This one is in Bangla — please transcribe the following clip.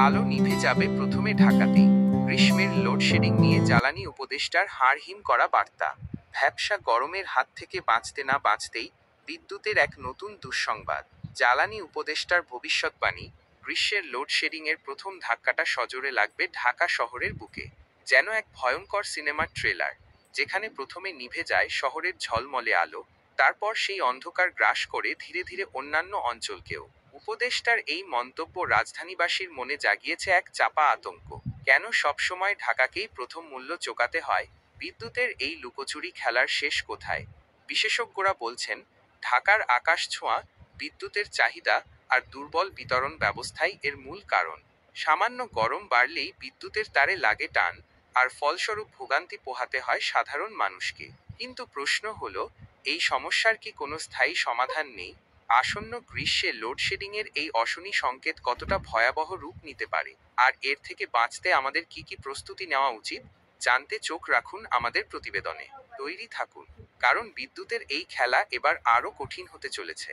আলো নিভে যাবে প্রথমে ঢাকাতেই। গ্রীষ্মের লোডশেডিং নিয়ে জ্বালানি উপদেষ্টার হাড় হিম করা বার্তা। ভ্যাপসা গরমের হাত থেকে বাঁচতে না বাঁচতেই বিদ্যুতের এক নতুন দুঃসংবাদ। জ্বালানি উপদেষ্টার ভবিষ্যৎবাণী, গ্রীষ্মের লোডশেডিংয়ের প্রথম ধাক্কাটা সজোরে লাগবে ঢাকা শহরের বুকে। যেন এক ভয়ঙ্কর সিনেমার ট্রেলার, যেখানে প্রথমে নিভে যায় শহরের ঝলমলে আলো, তারপর সেই অন্ধকার গ্রাস করে ধীরে ধীরে অন্যান্য অঞ্চলকেও। উপদেষ্টার এই মন্তব্য রাজধানীবাসীর মনে জাগিয়েছে এক চাপা আতঙ্ক। কেন সবসময় ঢাকাকেই প্রথম মূল্য চোকাতে হয়? বিদ্যুতের এই লুকোচুরি খেলার শেষ কোথায়? বিশেষজ্ঞরা বলছেন, ঢাকার আকাশ ছোঁয়া বিদ্যুতের চাহিদা আর দুর্বল বিতরণ ব্যবস্থাই এর মূল কারণ। সামান্য গরম বাড়লেই বিদ্যুতের তারে লাগে টান, আর ফলস্বরূপ ভোগান্তি পোহাতে হয় সাধারণ মানুষকে। কিন্তু প্রশ্ন হলো, এই সমস্যার কি কোনো স্থায়ী সমাধান নেই? আসন্ন গ্রীষ্মে লোডশেডিংয়ের এই অশনি সংকেত কতটা ভয়াবহ রূপ নিতে পারে, আর এর থেকে বাঁচতে আমাদের কি কি প্রস্তুতি নেওয়া উচিত, জানতে চোখ রাখুন আমাদের প্রতিবেদনে। তৈরি থাকুন, কারণ বিদ্যুতের এই খেলা এবার আরও কঠিন হতে চলেছে।